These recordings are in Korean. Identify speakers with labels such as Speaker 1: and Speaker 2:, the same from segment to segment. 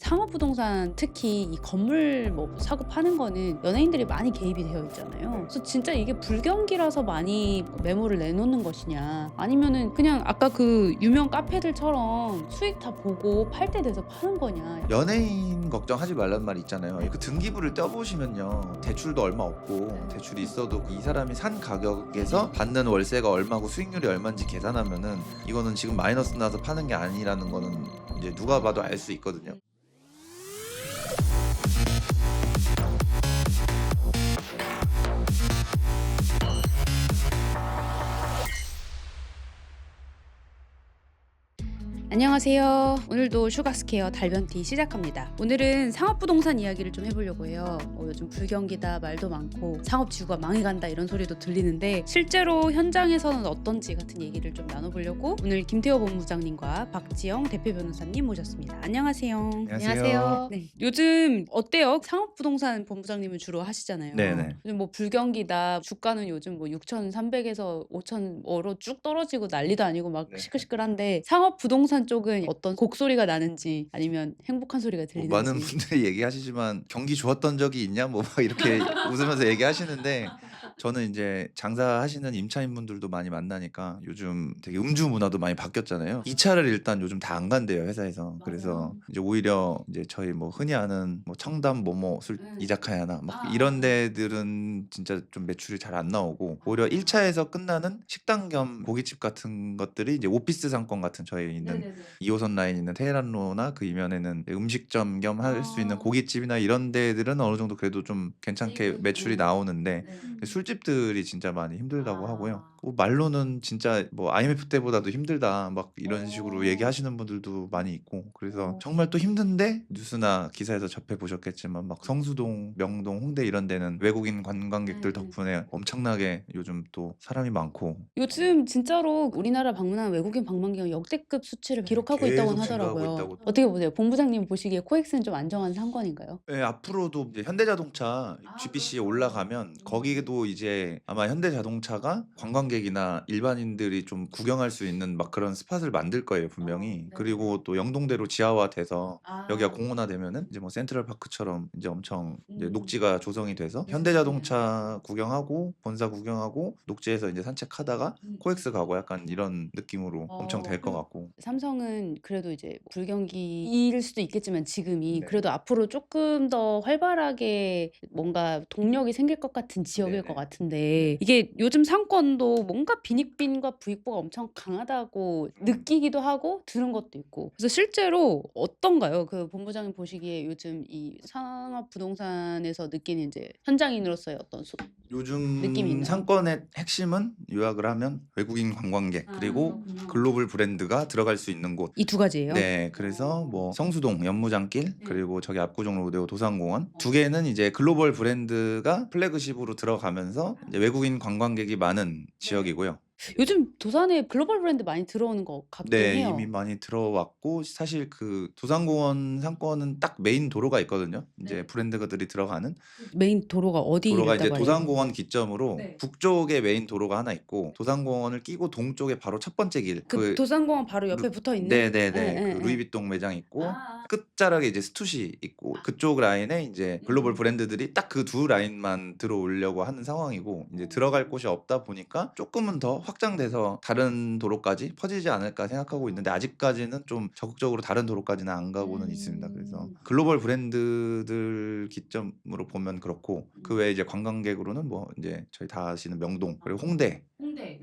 Speaker 1: 상업부동산 특히 이 건물 뭐 사고 파는 거는 연예인들이 많이 개입이 되어 있잖아요. 그래서 진짜 이게 불경기라서 많이 매물을 내놓는 것이냐, 아니면은 그냥 아까 그 유명 카페들처럼 수익 다 보고 팔 때 돼서 파는 거냐.
Speaker 2: 연예인 걱정하지 말란 말 있잖아요. 그 등기부를 떼어보시면요, 대출도 얼마 없고 대출이 있어도 이 사람이 산 가격에서 받는 월세가 얼마고 수익률이 얼마인지 계산하면은 이거는 지금 마이너스 나서 파는 게 아니라는 거는 이제 누가 봐도 알 수 있거든요.
Speaker 1: 안녕하세요. 오늘도 슈가스케어 달변티 시작합니다. 오늘은 상업부동산 이야기를 좀 해보려고 해요. 요즘 불경기다 말도 많고 상업지구가 망해간다 이런 소리도 들리는데 실제로 현장에서는 어떤지 같은 얘기를 좀 나눠보려고 오늘 김태호 본부장님과 박지영 대표 변호사님 모셨습니다. 안녕하세요.
Speaker 2: 안녕하세요.
Speaker 1: 네. 요즘 어때요? 상업부동산 본부장님은 주로 하시잖아요.
Speaker 2: 네네.
Speaker 1: 요즘 뭐 불경기다, 주가는 요즘 뭐 6,300에서 5,000으로 쭉 떨어지고 난리도 아니고 막
Speaker 2: 네.
Speaker 1: 시끌시끌한데 상업부동산 쪽은 어떤 곡소리가 나는지 아니면 행복한 소리가 들리는지.
Speaker 2: 많은 분들이 얘기하시지만 경기 좋았던 적이 있냐 뭐 막 이렇게 웃으면서 얘기하시는데, 저는 이제 장사하시는 임차인분들도 많이 만나니까 요즘 되게 음주 문화도 많이 바뀌었잖아요. 이 차를 일단 요즘 다 안 간대요, 회사에서. 그래서 이제 오히려 이제 저희 뭐 흔히 아는 뭐 청담 뭐뭐 술 이자카야나 막 이런 데들은 진짜 좀 매출이 잘 안 나오고, 오히려 1차에서 끝나는 식당 겸 고깃집 같은 것들이 이제 오피스 상권 같은 저희 있는 2호선 라인 있는 테헤란로나 그 이면에는 음식점 겸 할 수 있는 고깃집이나 이런 데들은 어느 정도 그래도 좀 괜찮게 매출이 나오는데, 술집들이 진짜 많이 힘들다고 하고요. 말로는 진짜 뭐 IMF 때보다도 힘들다 막 이런 식으로 얘기하시는 분들도 많이 있고, 그래서 정말 또 힘든데 뉴스나 기사에서 접해 보셨겠지만 막 성수동, 명동, 홍대 이런 데는 외국인 관광객들 덕분에 엄청나게 요즘 또 사람이 많고
Speaker 1: 요즘 진짜로 우리나라 방문한 외국인 방문객은 역대급 수치를 기록하고 있다고
Speaker 2: 계속 증가하고
Speaker 1: 하더라고요.
Speaker 2: 있다고.
Speaker 1: 어떻게 보세요? 본부장님 보시기에 코엑스는 좀 안정한 상권인가요?
Speaker 2: 네, 앞으로도 이제 현대자동차 GPC에 올라가면 거기도 이제 아마 현대자동차가 관광객이나 일반인들이 좀 구경할 수 있는 막 그런 스팟을 만들 거예요, 분명히. 그리고 또 영동대로 지하화돼서 여기가 공원화되면은 이제 뭐 센트럴파크처럼 이제 엄청 이제 녹지가 조성이 돼서 현대자동차 구경하고 본사 구경하고 녹지에서 이제 산책하다가 코엑스 가고 약간 이런 느낌으로 엄청 될 것 같고.
Speaker 1: 삼성은 그래도 이제 불경기일 수도 있겠지만 지금이
Speaker 2: 네.
Speaker 1: 그래도 앞으로 조금 더 활발하게 뭔가 동력이 생길 것 같은 지역일 것
Speaker 2: 네네.
Speaker 1: 같은데, 이게 요즘 상권도 뭔가 빈익빈과 부익부가 엄청 강하다고 느끼기도 하고 들은 것도 있고, 그래서 실제로 어떤가요? 그 본부장님 보시기에 요즘 이 상업 부동산에서 느끼는 이제 현장인으로서의 어떤 느낌이
Speaker 2: 요즘
Speaker 1: 있나요?
Speaker 2: 상권의 핵심은 요약을 하면 외국인 관광객 그리고 글로벌 브랜드가 들어갈 수 있는 곳.
Speaker 1: 이 두 가지예요?
Speaker 2: 네, 그래서 뭐 성수동 연무장길 그리고 저기 압구정 로데오 도산공원 두 개는 이제 글로벌 브랜드가 플래그십으로 들어가면서 이제 외국인 관광객이 많은 지역이고요.
Speaker 1: 요즘 도산에 글로벌 브랜드 많이 들어오는 것 같긴
Speaker 2: 네,
Speaker 1: 해요.
Speaker 2: 이미 많이 들어왔고 사실 그 도산공원 상권은 딱 메인 도로가 있거든요. 이제 브랜드들이 들어가는
Speaker 1: 메인 도로가
Speaker 2: 도로가
Speaker 1: 어디였다고
Speaker 2: 이제
Speaker 1: 해요?
Speaker 2: 도산공원 기점으로 북쪽에 메인 도로가 하나 있고, 도산공원을 끼고 동쪽에 바로 첫 번째 길,
Speaker 1: 그 도산공원 바로 옆에 붙어 있는?
Speaker 2: 네네네, 그 루이비통 매장 있고 끝자락에 이제 스투시 있고, 그쪽 라인에 이제 글로벌 브랜드들이 딱 그 두 라인만 들어오려고 하는 상황이고, 이제 들어갈 곳이 없다 보니까 조금은 더 확장돼서 다른 도로까지 퍼지지 않을까 생각하고 있는데, 아직까지는 좀 적극적으로 다른 도로까지는 안 가고는 있습니다. 그래서 글로벌 브랜드들 기점으로 보면 그렇고, 그 외에 이제 관광객으로는 뭐 이제 저희 다 아시는 명동 그리고 홍대,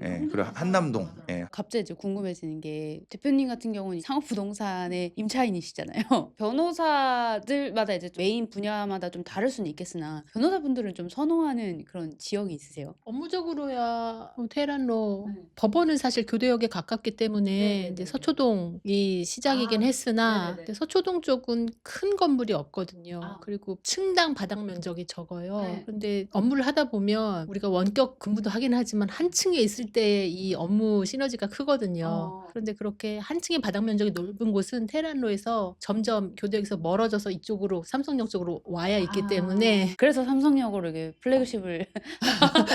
Speaker 2: 예, 그리고 한남동, 예.
Speaker 1: 갑자기 이제 궁금해지는 게, 대표님 같은 경우는 상업부동산의 임차인이시잖아요. 변호사들마다 이제 메인 분야마다 좀 다를 수는 있겠으나 변호사분들은 좀 선호하는 그런 지역이 있으세요?
Speaker 3: 업무적으로야 테헤란로
Speaker 1: 네.
Speaker 3: 법원은 사실 교대역에 가깝기 때문에
Speaker 1: 네네네네.
Speaker 3: 이제 서초동이 시작이긴 했으나
Speaker 1: 네네네.
Speaker 3: 근데 서초동 쪽은 큰 건물이 없거든요.
Speaker 1: 아.
Speaker 3: 그리고 층당 바닥 면적이 적어요.
Speaker 1: 네.
Speaker 3: 근데 업무를 하다 보면 우리가 원격 근무도 하긴 하지만 한 층에 있을 때 이 업무 시너지가 크거든요. 그런데 그렇게 한 층의 바닥 면적이 넓은 곳은 테헤란로에서 점점 교대역에서 멀어져서 이쪽으로 삼성역 쪽으로 와야 있기 때문에
Speaker 1: 그래서 삼성역으로 이렇게 플래그십을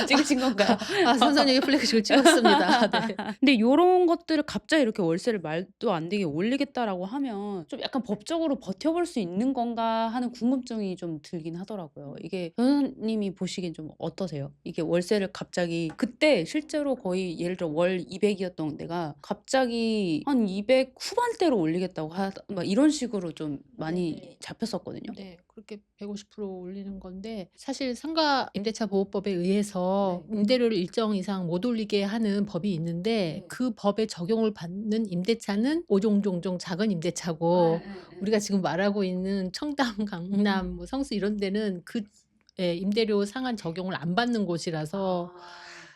Speaker 1: 찍으신 건가요?
Speaker 3: 삼성역에 플래그십을 찍었어요. 맞습니다. 네.
Speaker 1: 근데 요런 것들을 갑자기 이렇게 월세를 말도 안 되게 올리겠다라고 하면 좀 약간 법적으로 버텨볼 수 있는 건가 하는 궁금증이 좀 들긴 하더라고요. 이게 변호사님이 보시기엔 좀 어떠세요? 이게 월세를 갑자기 그때 실제로 거의 예를 들어 월 200이었던 데가 갑자기 한 200 후반대로 올리겠다고 막 이런 식으로 좀 많이
Speaker 3: 네.
Speaker 1: 잡혔었거든요.
Speaker 3: 네. 그렇게 150% 올리는 건데 사실 상가 임대차 보호법에 의해서
Speaker 1: 네.
Speaker 3: 임대료를 일정 이상 못 올리게 하는 법이 있는데
Speaker 1: 네.
Speaker 3: 그 법에 적용을 받는 임대차는 오종종종 작은 임대차고 우리가 지금 말하고 있는 청담, 강남, 뭐 성수 이런 데는 그 예, 임대료 상한 적용을 안 받는 곳이라서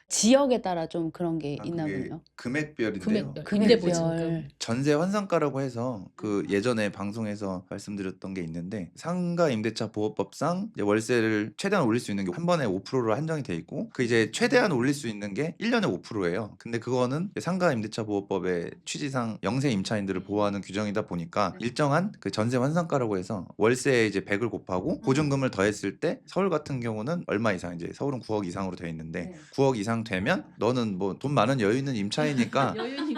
Speaker 1: 지역에 따라 좀 그런 게 있나
Speaker 2: 그게
Speaker 1: 보네요.
Speaker 2: 금액별인데요.
Speaker 3: 금액별,
Speaker 2: 그게
Speaker 3: 임대보증금.
Speaker 1: 금액별.
Speaker 2: 전세 환산가라고 해서 그 예전에 방송에서 말씀드렸던 게 있는데 상가 임대차 보호법상 이제 월세를 최대한 올릴 수 있는 게 한 번에 5%로 한정이 돼 있고 그 이제 최대한 올릴 수 있는 게 1년에 5%예요. 근데 그거는 상가 임대차 보호법의 취지상 영세 임차인들을 보호하는 규정이다 보니까 일정한 그 전세 환산가라고 해서 월세에 이제 100을 곱하고 보증금을 더했을 때 서울 같은 경우는 얼마 이상 이제 서울은 9억 이상으로 돼 있는데 9억 이상 되면 너는 뭐 돈 많은 여유 있는 임차이니까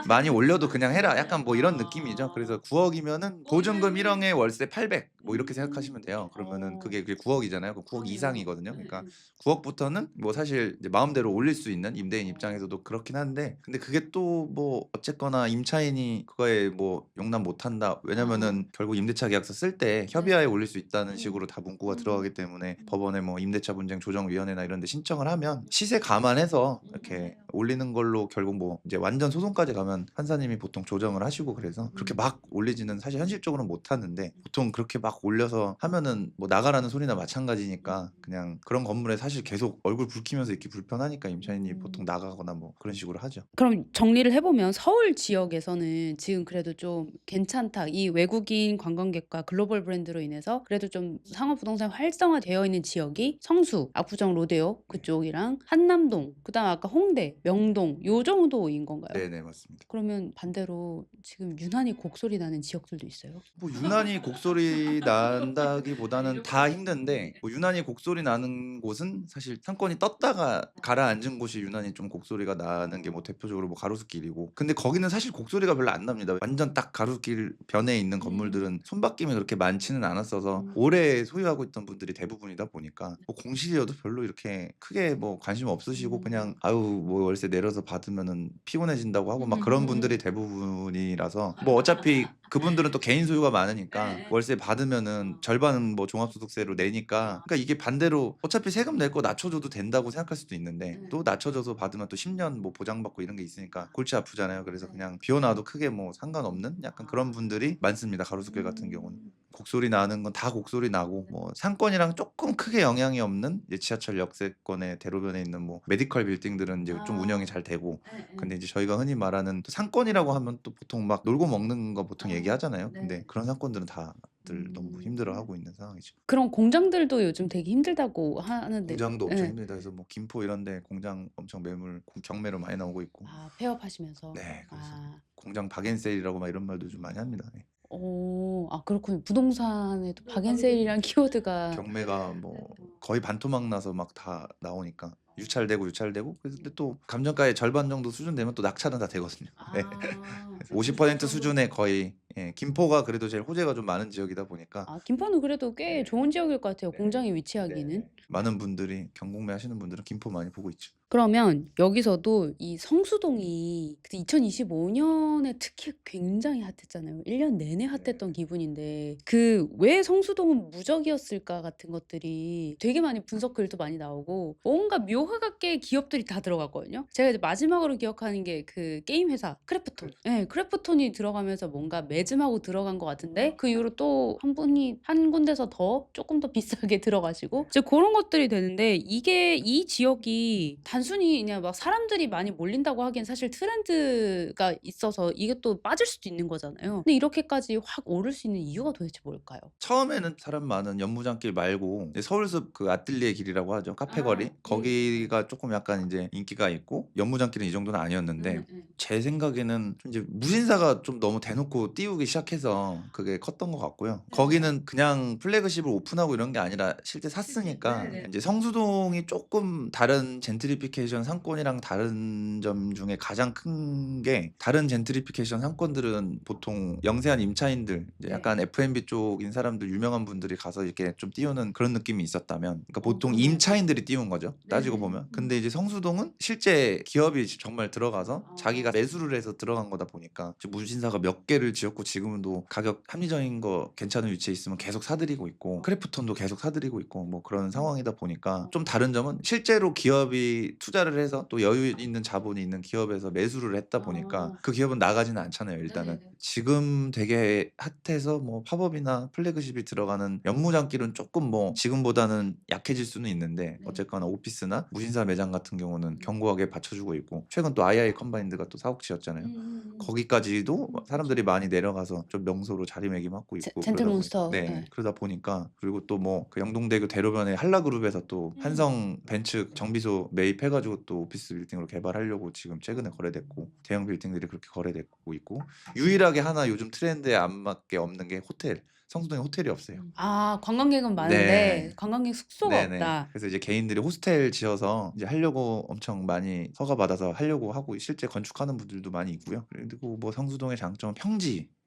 Speaker 2: 많이 올려도 그냥 해라. 약간 뭐 이런 느낌이죠. 그래서 9억이면은 보증금 1억에 월세 800 뭐 이렇게 생각하시면 돼요. 그러면은 그게 9억이잖아요. 그 9억 이상이거든요. 그러니까 9억부터는 뭐 사실 이제 마음대로 올릴 수 있는 임대인 입장에서도 그렇긴 한데 근데 그게 또 뭐 어쨌거나 임차인이 그거에 뭐 용납 못 한다. 왜냐면은 결국 임대차 계약서 쓸 때 협의하에 올릴 수 있다는 식으로 다 문구가 들어가기 때문에 법원에 뭐 임대차 분쟁 조정위원회나 이런 데 신청을 하면 시세 감안해서 이렇게 올리는 걸로 결국 뭐 이제 완전 소송까지 가면 판사님이 보통 조정을 하시고 그래서 그렇게 막 올리지는 사실 현실적으로는 못 하는데 보통 그렇게 막 올려서 하면은 뭐 나가라는 소리나 마찬가지니까 그냥 그런 건물에 사실 계속 얼굴 붉히면서 있기 불편하니까 임차인이 보통 나가거나 뭐 그런 식으로 하죠.
Speaker 1: 그럼 정리를 해보면 서울 지역에서는 지금 그래도 좀 괜찮다. 이 외국인 관광객과 글로벌 브랜드로 인해서 그래도 좀 상업부동산 활성화되어 있는 지역이 성수, 압구정 로데오 그쪽이랑 한남동, 그다음 아까 홍대, 명동 요 정도인 건가요?
Speaker 2: 네네 맞습니다.
Speaker 1: 그러면 반대로 지금 유난히 곡소리 나는 지역들도 있어요?
Speaker 2: 뭐 유난히 곡소리 난다기보다는 다 힘든데 뭐 유난히 곡소리 나는 곳은 사실 상권이 떴다가 가라앉은 곳이 유난히 좀 곡소리가 나는 게 뭐 대표적으로 뭐 가로수길이고 근데 거기는 사실 곡소리가 별로 안 납니다. 완전 딱 가로수길 변에 있는 건물들은 손바뀜이 그렇게 많지는 않았어서 오래 소유하고 있던 분들이 대부분이다 보니까 뭐 공실이어도 별로 이렇게 크게 뭐 관심 없으시고 그냥 아유 뭐 월세 내려서 받으면은 피곤해진다고 하고 막 그런 분들이 대부분이라서 뭐 어차피 그분들은 또 개인 소유가 많으니까 월세 받으면은 절반은 뭐 종합소득세로 내니까 그러니까 이게 반대로 어차피 세금 낼 거 낮춰줘도 된다고 생각할 수도 있는데 또 낮춰줘서 받으면 또 10년 뭐 보장받고 이런 게 있으니까 골치 아프잖아요. 그래서 그냥 비워놔도 크게 뭐 상관없는 약간 그런 분들이 많습니다. 가로수길 같은 경우는. 곡소리 나는 건 다 곡소리 나고 뭐 상권이랑 조금 크게 영향이 없는 이제 지하철 역세권의 대로변에 있는 뭐 메디컬 빌딩들은 이제 좀 운영이 잘 되고 근데 이제 저희가 흔히 말하는 또 상권이라고 하면 또 보통 막 놀고 먹는 거 보통 얘기하잖아요. 근데 그런 상권들은 다들 너무 힘들어하고 있는 상황이죠.
Speaker 1: 그런 공장들도 요즘 되게 힘들다고 하는데.
Speaker 2: 공장도 엄청
Speaker 1: 네.
Speaker 2: 힘들다 해서 뭐 김포 이런데 공장 엄청 매물 경매로 많이 나오고 있고
Speaker 1: 아, 폐업하시면서.
Speaker 2: 네 그래서
Speaker 1: 아.
Speaker 2: 공장 박앤세일이라고 막 이런 말도 좀 많이 합니다. 네.
Speaker 1: 아 그렇군요. 부동산에도 박앤세일이란 키워드가
Speaker 2: 경매가 뭐 거의 반토막 나서 막 다 나오니까 유찰되고 그래서 근데 또 감정가의 절반 정도 수준 되면 또 낙찰은 다 되거든요. 네. 50% 수준의 거의 예, 김포가 그래도 제일 호재가 좀 많은 지역이다 보니까
Speaker 1: 아, 김포는 그래도 꽤 좋은 지역일 것 같아요. 공장이 위치하기는.
Speaker 2: 많은 분들이 경공매 하시는 분들은 김포 많이 보고 있죠.
Speaker 1: 그러면 여기서도 이 성수동이 2025년에 특히 굉장히 핫했잖아요. 1년 내내 핫했던 기분인데 그 왜 성수동은 무적이었을까 같은 것들이 되게 많이 분석 글도 많이 나오고 뭔가 묘하게 기업들이 다 들어갔거든요. 제가 이제 마지막으로 기억하는 게 그 게임 회사 크래프톤. 네, 크래프톤이 들어가면서 뭔가 매짐하고 들어간 것 같은데 그 이후로 또 한 분이 한 군데서 더 조금 더 비싸게 들어가시고 이제 그런 것들이 되는데 이게 이 지역이 단순히 그냥 막 사람들이 많이 몰린다고 하기엔 사실 트렌드가 있어서 이게 또 빠질 수도 있는 거잖아요. 근데 이렇게까지 확 오를 수 있는 이유가 도대체 뭘까요?
Speaker 2: 처음에는 사람 많은 연무장길 말고 이제 서울숲 그 아뜰리에 길이라고 하죠. 카페 거리 거기가 조금 약간 이제 인기가 있고 연무장길은 이 정도는 아니었는데 제 생각에는 좀 이제 무신사가 좀 너무 대놓고 띄우기 띄우기 시작해서 그게 컸던 것 같고요. 거기는 그냥 플래그십을 오픈하고 이런 게 아니라 실제 샀으니까
Speaker 1: 네네.
Speaker 2: 이제 성수동이 조금 다른 젠트리피케이션 상권이랑 다른 점 중에 가장 큰 게 다른 젠트리피케이션 상권들은 보통 영세한 임차인들 이제
Speaker 1: 네.
Speaker 2: 약간 F&B 쪽인 사람들 유명한 분들이 가서 이렇게 좀 띄우는 그런 느낌이 있었다면 그러니까 보통
Speaker 1: 그러네요.
Speaker 2: 임차인들이 띄운 거죠. 따지고
Speaker 1: 네네.
Speaker 2: 보면. 근데 이제 성수동은 실제 기업이 정말 들어가서 자기가
Speaker 1: 아.
Speaker 2: 매수를 해서 들어간 거다 보니까 지금 무신사가 몇 개를 지었고 지금도 가격 합리적인 거 괜찮은 위치에 있으면 계속 사들이고 있고 크래프톤도 계속 사들이고 있고 뭐 그런 상황이다 보니까 좀 다른 점은 실제로 기업이 투자를 해서 또 여유 있는 자본이 있는 기업에서 매수를 했다 보니까 그 기업은 나가지는 않잖아요. 일단은
Speaker 1: 네네네.
Speaker 2: 지금 되게 핫해서 뭐 팝업이나 플래그십이 들어가는 연무장길은 조금 뭐 지금보다는 약해질 수는 있는데 어쨌거나 오피스나 무신사 매장 같은 경우는 견고하게 받쳐주고 있고 최근 또 II 컴바인드가 또 사옥 지었잖아요. 거기까지도 사람들이 많이 내려가서 좀 명소로 자리매김하고 있고
Speaker 1: 젠틀몬스터.
Speaker 2: 네,
Speaker 1: 네.
Speaker 2: 그러다 보니까 그리고 또 뭐 그 영동대교 대로변에 한라그룹에서 또 한성 벤츠 정비소 매입해가지고 또 오피스 빌딩으로 개발하려고 지금 최근에 거래됐고 대형 빌딩들이 그렇게 거래되고 있고 유일하게 하나 요즘 트렌드에 안 맞게 없는 게 호텔. 성수동에 호텔이 없어요.
Speaker 1: 아, 관광객은 많은데
Speaker 2: 네.
Speaker 1: 관광객 숙소가
Speaker 2: 네네.
Speaker 1: 없다.
Speaker 2: 그래서 이제 개인들이 호스텔 지어서 이제 하려고 엄청 많이 허가 받아서 하려고 하고 실제 건축하는 분들도 많이 있고요. 그리고 뭐 성수동의 장점은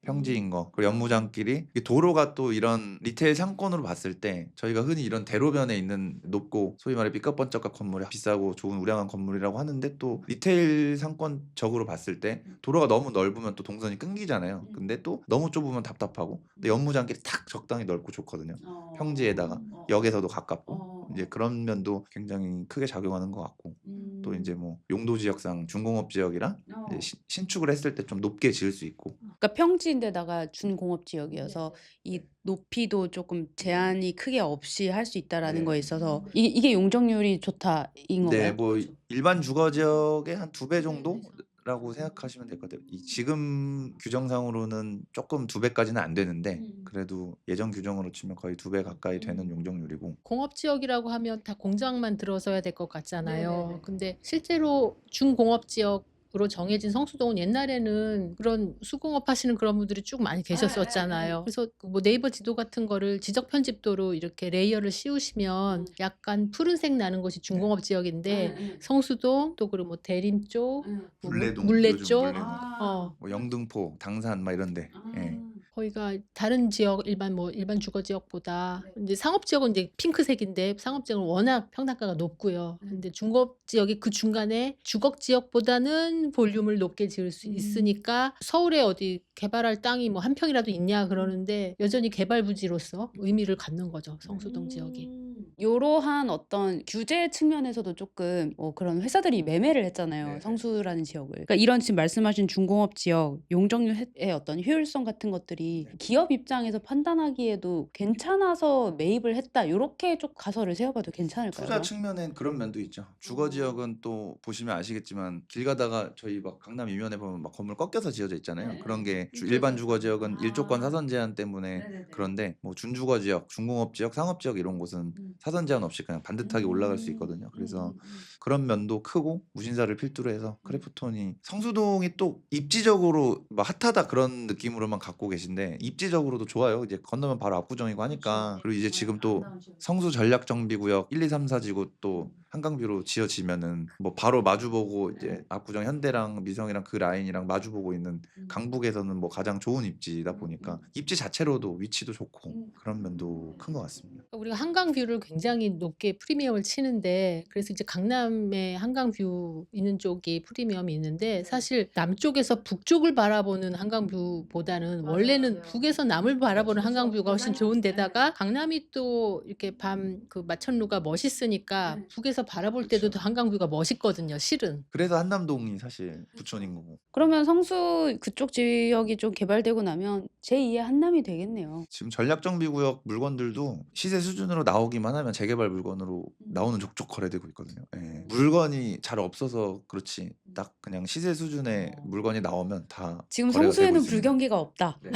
Speaker 2: 평지인 거. 그리고 연무장길이 이 도로가 또 이런 리테일 상권으로 봤을 때 저희가 흔히 이런 대로변에 있는 높고 소위 말해 삐까번쩍한 건물이 비싸고 좋은 우량한 건물이라고 하는데 또 리테일 상권적으로 봤을 때 도로가 너무 넓으면 또 동선이 끊기잖아요. 근데 또 너무 좁으면 답답하고 근데 연무장길이 딱 적당히 넓고 좋거든요. 평지에다가 역에서도 가깝고 이제 그런 면도 굉장히 크게 작용하는 것 같고 또 이제 뭐 용도 지역상 중공업 지역이라 이제 신축을 했을 때 좀 높게 지을 수 있고
Speaker 1: 그러니까 평지인데다가 준공업 지역이어서 이 높이도 조금 제한이 크게 없이 할 수 있다라는
Speaker 2: 네.
Speaker 1: 거에 있어서 이게 용적률이 좋다인
Speaker 2: 네,
Speaker 1: 건가요?
Speaker 2: 뭐 일반 주거 지역의 한 2배 정도라고 생각하시면 될 것 같아요. 이 지금 규정상으로는 조금 2배까지는 안 되는데 그래도 예전 규정으로 치면 거의 2배 가까이 되는 용적률이고
Speaker 3: 공업 지역이라고 하면 다 공장만 들어서야 될 것 같잖아요.
Speaker 1: 네네네.
Speaker 3: 근데 실제로 중공업 지역으로 정해진 성수동은 옛날에는 그런 수공업 하시는 그런 분들이 쭉 많이 계셨었잖아요. 그래서 그뭐 네이버 지도 같은 거를 지적 편집도로 이렇게 레이어를 씌우시면 약간 푸른색 나는 곳이 중공업 지역인데 성수동 또 그리고 뭐 대림 쪽, 뭐
Speaker 2: 물레동,
Speaker 3: 물레
Speaker 2: 요즘
Speaker 3: 쪽,
Speaker 2: 물레동.
Speaker 3: 어,
Speaker 2: 뭐 영등포, 당산 막 이런데 예.
Speaker 3: 거기가 다른 지역 일반 주거 지역보다 이제 상업 지역은 이제 핑크색인데 상업 지역은 워낙 평당가가 높고요. 근데 중업 지역이 그 중간에 주거 지역보다는 볼륨을 높게 지을 수 있으니까 서울에 어디 개발할 땅이 뭐 한 평이라도 있냐 그러는데 여전히 개발 부지로서 의미를 갖는 거죠. 성수동 지역이.
Speaker 1: 요러한 어떤 규제 측면에서도 조금 그런 회사들이 매매를 했잖아요.
Speaker 2: 네네.
Speaker 1: 성수라는 지역을. 그러니까 이런 지금 말씀하신 중공업 지역 용적률의 어떤 효율성 같은 것들이 기업 입장에서 판단하기에도 괜찮아서 매입을 했다. 요렇게 좀 가설을 세워봐도 괜찮을까요?
Speaker 2: 투자 측면엔 그런 면도 있죠. 주거 지역은 또 보시면 아시겠지만 길 가다가 저희 막 강남 이면에 보면 막 건물 꺾여서 지어져 있잖아요.
Speaker 1: 네.
Speaker 2: 그런 게 일반 주거 지역은
Speaker 1: 아.
Speaker 2: 일조권 사선 제한 때문에
Speaker 1: 네네네.
Speaker 2: 그런데 뭐 준주거 지역, 중공업 지역, 상업 지역 이런 곳은 사선 제한 없이 그냥 반듯하게 올라갈 수 있거든요. 그래서 그런 면도 크고 무신사를 필두로 해서 크래프톤이 성수동이 또 입지적으로 막 핫하다 그런 느낌으로만 갖고 계신데 입지적으로도 좋아요. 이제 건너면 바로 압구정이고 하니까 그리고 이제 지금 또 성수 전략 정비구역 1, 2, 3, 4지구 또 한강뷰로 지어지면은 뭐 바로 마주보고 이제 압구정 현대랑 미성이랑 그 라인이랑 마주보고 있는 강북에서는 뭐 가장 좋은 입지다 보니까 입지 자체로도 위치도 좋고 그런 면도 큰 것 같습니다.
Speaker 3: 우리가 한강뷰를 굉장히 높게 프리미엄을 치는데 그래서 이제 강남에 한강뷰 있는 쪽이 프리미엄이 있는데 사실 남쪽에서 북쪽을 바라보는 한강뷰보다는 원래는 북에서 남을 바라보는 한강뷰가 훨씬 좋은데다가 강남이 또 이렇게 밤 그 마천루가 멋있으니까 북에서 바라볼 때도 더 한강뷰가 멋있거든요. 실은.
Speaker 2: 그래서 한남동이 사실 부촌인 거고
Speaker 1: 그러면 성수 그쪽 지역이 좀 개발되고 나면 제2의 한남이 되겠네요.
Speaker 2: 지금 전략정비구역 물건들도 시세 수준으로 나오기만 하면 재개발 물건으로 나오는 족족 거래되고 있거든요. 예. 물건이 잘 없어서 그렇지 딱 그냥 시세 수준의 물건이 나오면 다
Speaker 1: 지금
Speaker 2: 거래가 되고
Speaker 1: 성수에는
Speaker 2: 있습니다.
Speaker 1: 불경기가 없다.
Speaker 2: 네.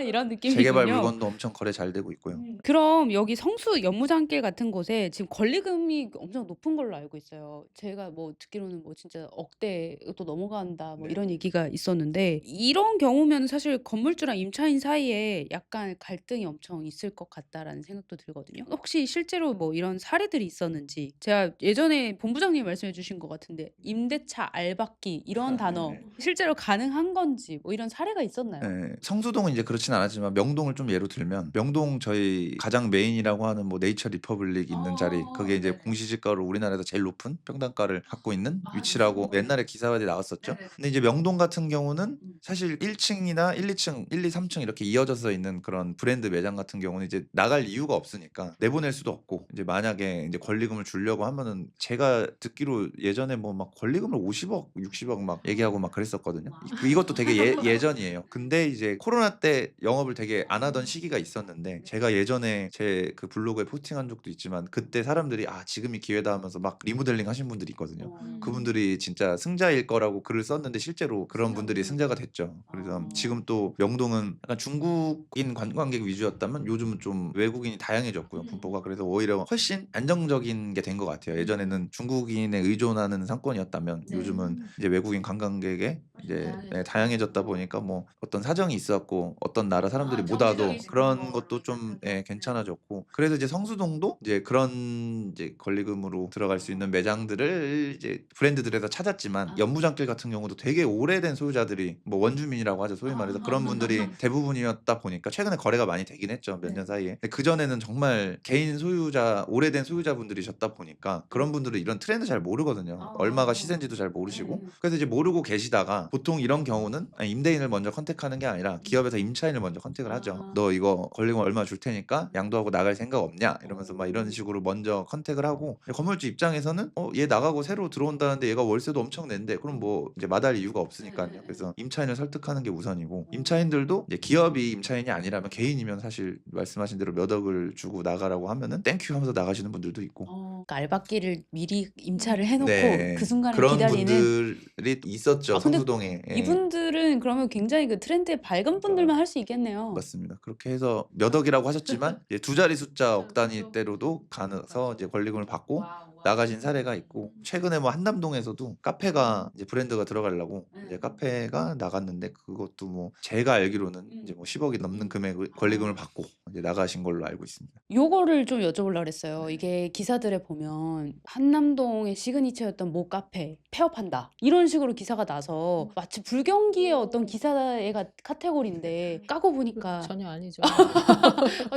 Speaker 1: 이런
Speaker 2: 재개발
Speaker 1: 느낌이군요.
Speaker 2: 물건도 엄청 거래 잘 되고 있고요.
Speaker 1: 그럼 여기 성수 연무장길 같은 곳에 지금 권리금이 엄청 높은 걸로 알고 있어요. 제가 뭐 듣기로는 뭐 진짜 억대도 넘어간다 뭐
Speaker 2: 네.
Speaker 1: 이런 얘기가 있었는데 이런 경우면 사실 건물주랑 임차인 사이에 약간 갈등이 엄청 있을 것 같다라는 생각도 들거든요. 혹시 실제로 뭐 이런 사례들이 있었는지 제가 예전에 본부장님 말씀해 주신 것 같은데 임대차 알박기 이런 단어
Speaker 2: 네.
Speaker 1: 실제로 가능한 건지 뭐 이런 사례가 있었나요?
Speaker 2: 네, 성수동은 이제 그렇진 않았지만 명동을 좀 예로 들면 명동 저희 가장 메인이라고 하는 뭐 네이처 리퍼블릭 있는 자리 그게 이제
Speaker 1: 네네.
Speaker 2: 공시지가로 우리나라에서 제일 높은 평당가를 갖고 있는
Speaker 1: 아,
Speaker 2: 위치라고
Speaker 1: 그래요?
Speaker 2: 옛날에 기사화돼 나왔었죠.
Speaker 1: 네네.
Speaker 2: 근데 이제 명동 같은 경우는
Speaker 1: 음.
Speaker 2: 사실 1층이나 1, 2층, 1, 2, 3층 이렇게 이어져서 있는 그런 브랜드 매장 같은 경우는 이제 나갈 이유가 없으니까 내보낼 수도 없고 이제 만약에 이제 권리금을 주려고 하면은 제가 듣기로 예전에 뭐 막 권리금을 50억, 60억 막 얘기하고 막 그랬었거든요. 이것도 되게 예전이에요. 근데 이제 코로나 때 영업을 되게 안 하던 시기가 있었는데 제가 예전에 제 그 블로그에 포스팅한 적도 있지만 그때 사람들이 아 지금이 기회다 하면서 막 리모델링 하신 분들이 있거든요. 그분들이 진짜 승자일 거라고 글을 썼는데 실제로 그런 분들이 승자가 됐죠. 그래서 지금 또 명동은 약간 중국인 관광객 위주였다면 요즘은 좀 외국인이 다양해졌고요. 분포가 그래서 오히려 훨씬 안정적인 게 된 것 같아요. 예전에는 중국인에 의존하는 상권이었다면
Speaker 1: 네.
Speaker 2: 요즘은 이제 외국인 관광객에 이제 다양해졌다 보니까 뭐 어떤 사정이 있었고 어떤 나라 사람들이 못 와도
Speaker 1: 정치적인
Speaker 2: 그런
Speaker 1: 그런
Speaker 2: 것도
Speaker 1: 걸로
Speaker 2: 좀
Speaker 1: 네.
Speaker 2: 괜찮아졌고 그래서 이제 성수동도 이제 그런 이제 권리금으로 들어갈 수 있는 매장들을 이제 브랜드들에서 찾았지만 연무장길 같은 경우도 되게 오래된 소유자들이 뭐 원주민이라고 하죠 소위 말해서 그런 분들이 대부분이었다 보니까 최근에 거래가 많이 되긴 했죠 몇 년 사이에. 근데 그 전에는 정말 개인 소유자 오래된 소유자분들이셨다 보니까 그런 분들은 이런 트렌드 잘 모르거든요. 얼마가 시세인지도 잘 모르시고 그래서 이제 모르고 계시다가 보통 이런 경우는 임대인을 먼저 컨택하는 게 아니라 기업에서 임차인을 먼저 컨택을 하죠. 너 이거 권리금 얼마 줄 테니까 양도하고 나갈 생각 없냐 이러면서 막 이런 식으로 먼저 컨택을 하고 건물주 입장에서는 얘 나가고 새로 들어온다는데 얘가 월세도 엄청 낸대 그럼 뭐 이제 마다할 이유가 없으니까요. 그래서 임차인을 설득하는 게 우선이고 임차인들도 이제 기업이 임차인이 아니라면 개인이면 사실 말씀하신 대로 몇 억을 주고 나가라고 하면은 땡큐 하면서 나가시는 분들도 있고
Speaker 1: 그러니까 알박기를 미리 임차를 해놓고
Speaker 2: 네.
Speaker 1: 그 순간을
Speaker 2: 그런
Speaker 1: 기다리는.
Speaker 2: 분들이 있었죠.
Speaker 1: 근데
Speaker 2: 성수동에. 예.
Speaker 1: 이분들은 그러면 굉장히 그 트렌드에 밝은 분들만 할 수 있겠네요.
Speaker 2: 맞습니다. 그렇게 해서 몇 억이라고 하셨지만 이제 두 자리 숫자 억 단위대로도 가서 이제 권리금을 받고 나가신 사례가 있고 최근에 뭐 한남동에서도 카페가 이제 브랜드가 들어가려고 이제 카페가 나갔는데 그것도 뭐 제가 알기로는 이제 뭐 10억이 넘는 금액을 권리금을 받고 이제 나가신 걸로 알고 있습니다.
Speaker 1: 요거를 좀 여쭤보려고 그랬어요. 이게 기사들에 보면 한남동의 시그니처였던 모 카페 폐업한다 이런 식으로 기사가 나서 마치 불경기의 어떤 기사의 카테고리인데 까고 보니까
Speaker 3: 전혀 아니죠.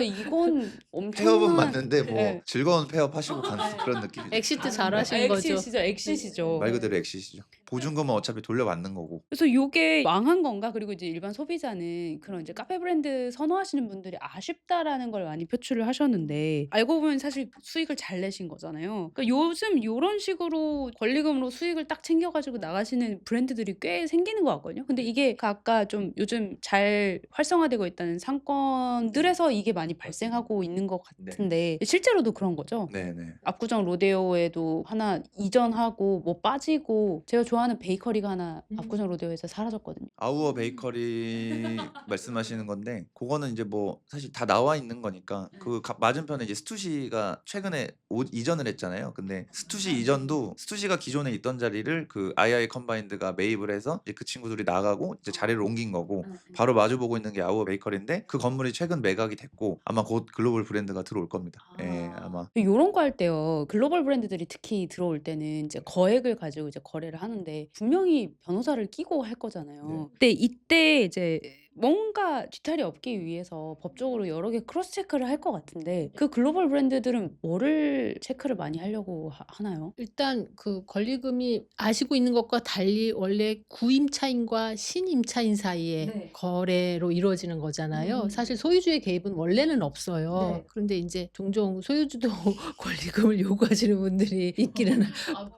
Speaker 1: 이건 엄청난
Speaker 2: 폐업은 맞는데 뭐
Speaker 1: 네.
Speaker 2: 즐거운 폐업하시고 가는 그런 느낌이죠.
Speaker 3: 엑시트 잘하신 거죠.
Speaker 1: 엑시시죠.
Speaker 2: 말 그대로 엑시시죠. 보증금은 어차피 돌려받는 거고.
Speaker 1: 그래서 요게 망한 건가? 그리고 이제 일반 소비자는 그런 이제 카페 브랜드 선호하시는 분들이 아쉽다라는 걸 많이 표출을 하셨는데 알고 보면 사실 수익을 잘 내신 거잖아요. 그러니까 요즘 요런 식으로 권리금으로 수익을 딱 챙겨가지고 나가시는 브랜드들이 꽤 생기는 것 같거든요. 근데 이게 그 아까 좀 요즘 잘 활성화되고 있다는 상권들에서 이게 많이 발생하고 있는 것 같은데 실제로도 그런 거죠?
Speaker 2: 네네.
Speaker 1: 압구정 로데오에도 하나 이전하고 뭐 빠지고 제가 좋아하는 베이커리가 하나 압구정 로데오에서 사라졌거든요.
Speaker 2: 아우어 베이커리 말씀하시는 건데 그거는 이제 뭐 사실 다 나와 있는 거니까 그 맞은편에 이제 스투시가 최근에 이전을 했잖아요. 근데 스투시 이전도 스투시가 기존에 있던 자리를 그 II 컴바인드가 매입을 해서 이제 그 친구들이 나가고 이제 자리를 옮긴 거고 바로 마주보고 있는 게 아우어 베이커리인데 그 건물이 최근 매각이 됐고 아마 곧 글로벌 브랜드가 들어올 겁니다. 예, 아마.
Speaker 1: 요런 거 할 때요. 글로벌 브랜드들이 특히 들어올 때는 이제 거액을 가지고 이제 거래를 하는데 분명히 변호사를 끼고 할 거잖아요. 근데 이때 이제 뭔가 뒤탈이 없기 위해서 법적으로 여러 개 크로스 체크를 할 것 같은데 그 글로벌 브랜드들은 뭐를 체크를 많이 하려고 하나요?
Speaker 3: 일단 그 권리금이 아시고 있는 것과 달리 원래 구임차인과 신임차인 사이의
Speaker 1: 네.
Speaker 3: 거래로 이루어지는 거잖아요. 사실 소유주의 개입은 원래는 없어요.
Speaker 1: 네.
Speaker 3: 그런데 이제 종종 소유주도 권리금을 요구하시는 분들이 있기는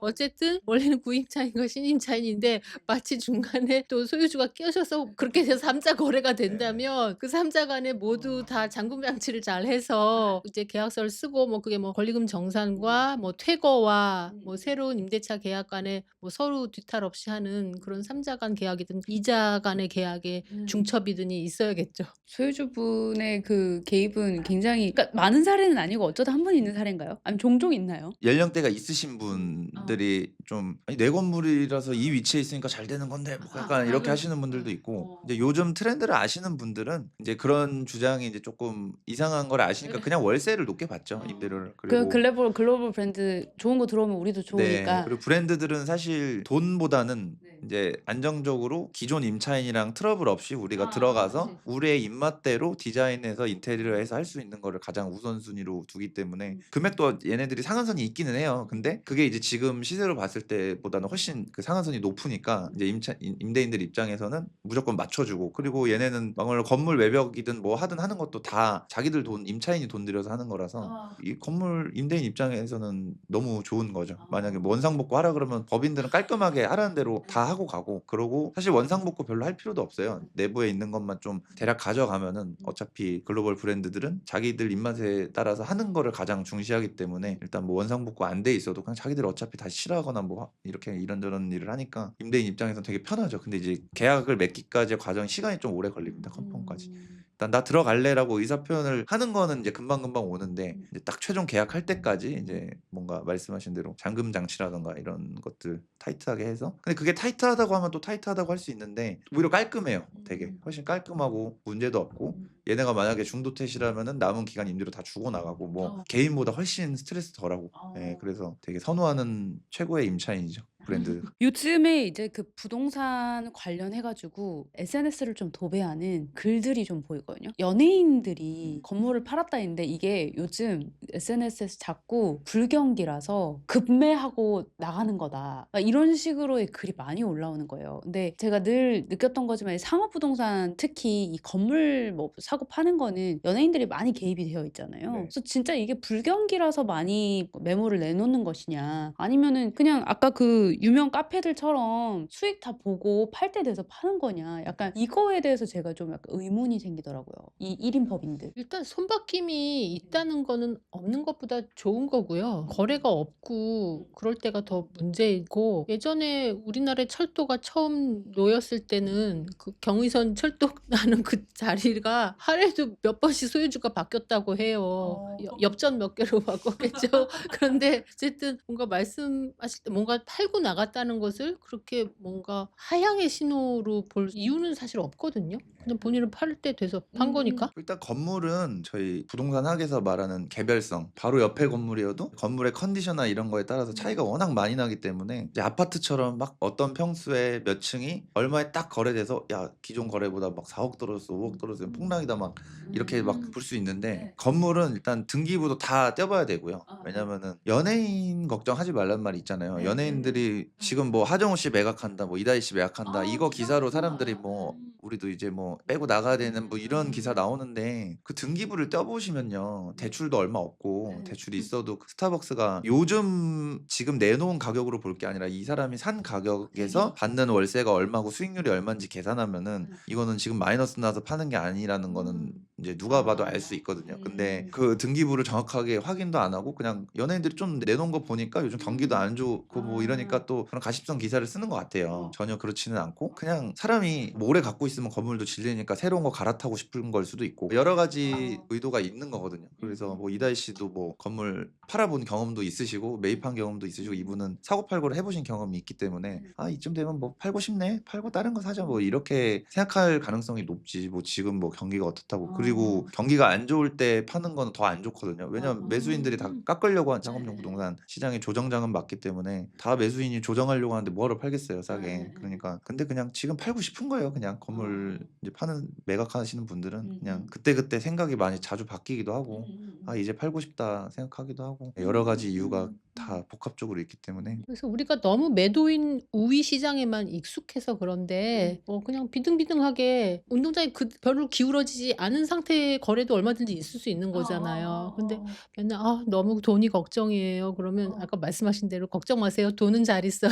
Speaker 3: 어쨌든 원래는 구임차인과 신임차인인데 마치 중간에 또 소유주가 끼어셔서 그렇게 돼서 삼자 거래가 된다면 그 3자 간에 모두 다 잠금 장치를 잘 해서 이제 계약서를 쓰고 뭐 그게 뭐 권리금 정산과 뭐 퇴거와 뭐 새로운 임대차 계약 간에 뭐 서로 뒤탈 없이 하는 그런 3자 간 계약이든 이자 간의 계약에 중첩이든이 있어야겠죠.
Speaker 1: 소유주분의 그 개입은 굉장히 그러니까 많은 사례는 아니고 어쩌다 한 번 있는 사례인가요? 아니면 종종 있나요?
Speaker 2: 연령대가 있으신 분들이 좀 아니 내 건물이라서 이 위치에 있으니까 잘 되는 건데 뭐 약간 이렇게 하시는 분들도 있고 이제 요즘 트렌드를 아시는 분들은 이제 그런 주장이 이제 조금 이상한 걸 아시니까 그냥 월세를 높게 받죠 임대료를.
Speaker 1: 그
Speaker 2: 그리고
Speaker 1: 글로벌 브랜드 좋은 거 들어오면 우리도
Speaker 2: 네
Speaker 1: 좋으니까.
Speaker 2: 그리고 브랜드들은 사실 돈보다는
Speaker 1: 네.
Speaker 2: 이제 안정적으로 기존 임차인이랑 트러블 없이 우리가
Speaker 1: 아,
Speaker 2: 들어가서
Speaker 1: 그치.
Speaker 2: 우리의 입맛대로 디자인해서 인테리어해서 할 수 있는 거를 가장 우선순위로 두기 때문에 금액도 얘네들이 상한선이 있기는 해요. 근데 그게 이제 지금 시세로 봤을 때보다는 훨씬 그 상한선이 높으니까 이제 임대인들 입장에서는 무조건 맞춰주고 그리고 얘네는 오늘 건물 외벽이든 뭐 하든 하는 것도 다 자기들 돈 임차인이 돈 들여서 하는 거라서 이 건물 임대인 입장에서는 너무 좋은 거죠. 만약에 뭐 원상복구 하라 그러면 법인들은 깔끔하게 하라는 대로 다 하고 가고 그러고 사실 원상복구 별로 할 필요도 없어요. 내부에 있는 것만 좀 대략 가져가면은 어차피 글로벌 브랜드들은 자기들 입맛에 따라서 하는 거를 가장 중시하기 때문에 일단 뭐 원상복구 안 돼 있어도 그냥 자기들 어차피 다 싫어하거나 뭐 이렇게 이런저런 일을 하니까 임대인 입장에서는 되게 편하죠. 근데 이제 계약을 맺기까지의 과정 시간이 좀 오래 걸립니다. 컨펌까지. 일단 나 들어갈래라고 의사 표현을 하는 거는 이제 금방금방 오는데 이제 딱 최종 계약할 때까지 이제 뭔가 말씀하신 대로 잠금 장치라던가 이런 것들 타이트하게 해서 근데 그게 타이트하다고 하면 또 타이트하다고 할 수 있는데 오히려 깔끔해요. 되게 훨씬 깔끔하고 문제도 없고 얘네가 만약에 중도태시라면은 남은 기간 임대료 다 주고 나가고 뭐 개인보다 훨씬 스트레스 덜하고 예, 그래서 되게 선호하는 최고의 임차인이죠. 브랜드.
Speaker 1: 요즘에 이제 그 부동산 관련해가지고 SNS를 좀 도배하는 글들이 좀 보이거든요. 연예인들이 건물을 팔았다 했는데 이게 요즘 SNS에서 자꾸 불경기라서 급매하고 나가는 거다. 막 이런 식으로의 글이 많이 올라오는 거예요. 근데 제가 늘 느꼈던 거지만 상업부동산 특히 이 건물 뭐 사고 파는 거는 연예인들이 많이 개입이 되어 있잖아요.
Speaker 2: 네.
Speaker 1: 그래서 진짜 이게 불경기라서 많이 매물을 내놓는 것이냐 아니면은 그냥 아까 그 유명 카페들처럼 수익 다 보고 팔 때 돼서 파는 거냐 약간 이거에 대해서 제가 좀 약간 의문이 생기더라고요. 이 1인 법인들.
Speaker 3: 일단 손바뀜이 있다는 거는 없는 것보다 좋은 거고요. 거래가 없고 그럴 때가 더 문제이고 예전에 우리나라의 철도가 처음 놓였을 때는 그 경의선 철도라는 그 자리가 하루에도 몇 번씩 소유주가 바뀌었다고 해요. 엽전 몇 개로 바꿨겠죠. 그런데 어쨌든 뭔가 말씀하실 때 뭔가 팔고 나갔다는 것을 그렇게 뭔가 하향의 신호로 볼 이유는 사실 없거든요. 그냥 본인은 팔 때 돼서 판 거니까.
Speaker 2: 일단 건물은 저희 부동산 학에서 말하는 개별성 바로 옆에 건물이어도 건물의 컨디션이나 이런 거에 따라서 차이가 워낙 많이 나기 때문에 이제 아파트처럼 막 어떤 평수에 몇 층이 얼마에 딱 거래돼서 야 기존 거래보다 막 4억 떨어졌어 5억 떨어졌어 폭락이다 막 이렇게 막 볼 수 있는데 건물은 일단 등기부도 다 떼봐야 되고요. 왜냐면은 연예인 걱정하지 말란 말이 있잖아요. 연예인들이 지금 뭐 하정우 씨 매각한다 뭐 이다희 씨 매각한다 이거 기사로 사람들이 뭐 우리도 이제 뭐 빼고 나가야 되는 뭐 이런 기사 나오는데 그 등기부를 떼보시면요 대출도 얼마 없고 대출이 있어도 그 스타벅스가 요즘 지금 내놓은 가격으로 볼 게 아니라 이 사람이 산 가격에서 받는 월세가 얼마고 수익률이 얼마인지 계산하면은 이거는 지금 마이너스 나서 파는 게 아니라는 거는 이제 누가 봐도 알 수 있거든요. 근데 그 등기부를 정확하게 확인도 안 하고 그냥 연예인들이 좀 내놓은 거 보니까 요즘 경기도 안 좋고 뭐 이러니까 또 그런 가십성 기사를 쓰는 것 같아요. 전혀 그렇지는 않고 그냥 사람이 뭐 오래 갖고 있으면 건물도 질리니까 새로운 거 갈아타고 싶은 걸 수도 있고 여러 가지 의도가 있는 거거든요. 그래서 뭐 이다희 씨도 뭐 건물 팔아본 경험도 있으시고 매입한 경험도 있으시고 이분은 사고 팔고를 해보신 경험이 있기 때문에 아 이쯤 되면 뭐 팔고 싶네 팔고 다른 거 사자 뭐 이렇게 생각할 가능성이 높지 뭐 지금 뭐 경기가 어떻다고 그리고 경기가 안 좋을 때 파는 거는 더 안 좋거든요. 왜냐면 매수인들이 다 깎으려고 한 상업용 부동산 시장의 조정장은 맞기 때문에 다 매수인이 조정하려고 하는데 뭐하러 팔겠어요 싸게. 그러니까 근데 그냥 지금 팔고 싶은 거예요. 그냥 건물 이제 파는 매각하시는 분들은 그냥 그때그때 생각이 많이 자주 바뀌기도 하고 아 이제 팔고 싶다 생각하기도 하고 여러 가지 이유가 다 복합적으로 있기 때문에
Speaker 3: 그래서 우리가 너무 매도인 우위 시장에만 익숙해서 그런데 그냥 비등비등하게 운동장에 별로 기울어지지 않은 상태의 거래도 얼마든지 있을 수 있는 거잖아요. 근데 맨날 너무 돈이 걱정이에요. 그러면 아까 말씀하신 대로 걱정 마세요. 돈은 잘 있어요.